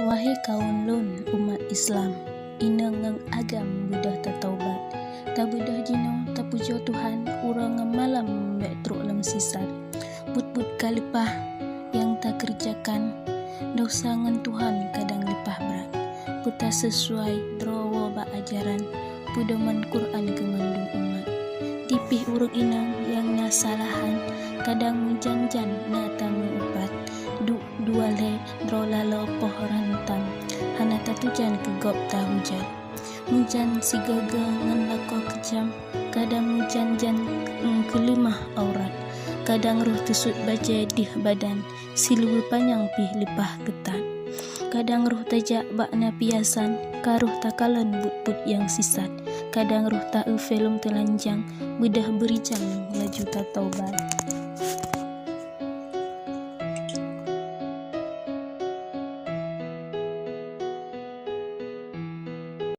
Wahai kaum lun umat Islam, ina ngang agam budah tataubat. Ta budah jino ta pujo Tuhan, urang malam betruk lam sisat. But kalipah yang ta kerjakan, dosa ngan Tuhan kadang lipah berat. Puta sesuai drowo ba ajaran, pudoman Quran kemandung umat. Tipih urang inang yang nasalahan, kadang mujanjan na tamu upat. Dua le drola lopoh rantam, hana tatujan ke gop ta hujan. Mujan si gaga ngan lako kejam, kadang mujanjan kelimah aurat. Kadang ruh tusut baja dih badan, silu panjang pih lipah ketan. Kadang ruh tajak bakna piasan, karuh takalan but yang sisat. Kadang ruh ta film telanjang, bedah berijang laju ta taubat.